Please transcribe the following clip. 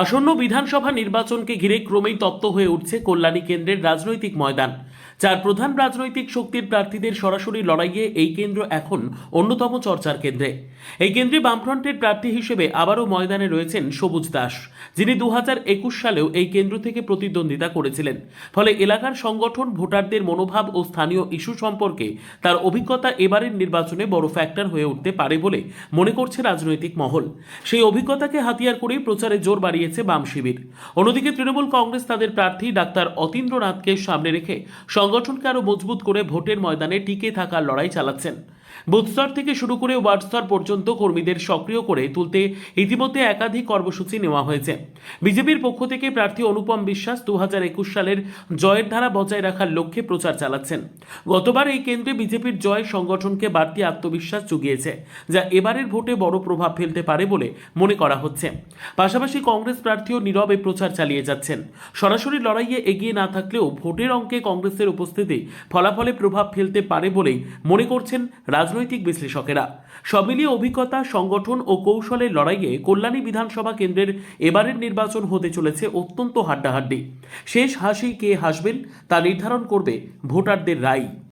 আসন্ন বিধানসভা নির্বাচনকে ঘিরে ক্রমেই তপ্ত হয়ে উঠছে কল্যাণী কেন্দ্রের রাজনৈতিক ময়দান। চার প্রধান রাজনৈতিক শক্তির প্রার্থীদের সরাসরি লড়াইয়ে এই কেন্দ্র এখন অন্যতম চর্চার কেন্দ্রে। এই কেন্দ্রে বামফ্রন্টের প্রার্থী হিসেবে আবারও ময়দানে রয়েছেন সবুজ দাস, যিনি 2021 সালেও এই কেন্দ্র থেকে প্রতিদ্বন্দ্বিতা করেছিলেন। ফলে এলাকার সংগঠন, ভোটারদের মনোভাব ও স্থানীয় ইস্যু সম্পর্কে তার অভিজ্ঞতা এবারের নির্বাচনে বড় ফ্যাক্টর হয়ে উঠতে পারে বলে মনে করছে রাজনৈতিক মহল। সেই অভিজ্ঞতাকে হাতিয়ার করেই প্রচারে জোর বাড়িয়েছে বাম শিবির। অন্যদিকে তৃণমূল কংগ্রেস তাদের প্রার্থী ডাক্তার অতীন্দ্রনাথকে সামনে রেখে সংগঠনকে আরো মজবুত করে ভোটের ময়দানে টিকে থাকার লড়াই চালাচ্ছেন। বুথ স্তর থেকে শুরু করে ওয়ার্ড স্তর পর্যন্ত কর্মীদের সক্রিয় করে তুলতে ইতিমধ্যে একাধিক কর্মসূচি নেওয়া হয়েছে। বিজেপির পক্ষ থেকে প্রার্থী অনুপম বিশ্বাস 2021 সালের জয়ের ধারা বজায় রাখার লক্ষ্যে প্রচার চালাচ্ছেন। গতবার এই কেন্দ্রে বিজেপির জয় সংগঠনকে বাড়তি আত্মবিশ্বাস জুগিয়েছে, যা এবারের ভোটে বড় প্রভাব ফেলতে পারে বলে মনে করা হচ্ছে। পাশাপাশি কংগ্রেস প্রার্থীও নীরবে প্রচার চালিয়ে যাচ্ছেন। সরাসরি লড়াইয়ে এগিয়ে না থাকলেও ভোটের অঙ্কে কংগ্রেসের উপস্থিতি ফলাফলে প্রভাব ফেলতে পারে বলেই মনে করছেন রাজনৈতিক বিশ্লেষকেরা। সব মিলিয়ে অভিজ্ঞতা, সংগঠন ও কৌশলের লড়াইয়ে কল্যাণী বিধানসভা কেন্দ্রের এবারের নির্বাচন হতে চলেছে অত্যন্ত হাড্ডাহাড্ডি। শেষ হাসি কে হাসবেন তা নির্ধারণ করবে ভোটারদের রায়।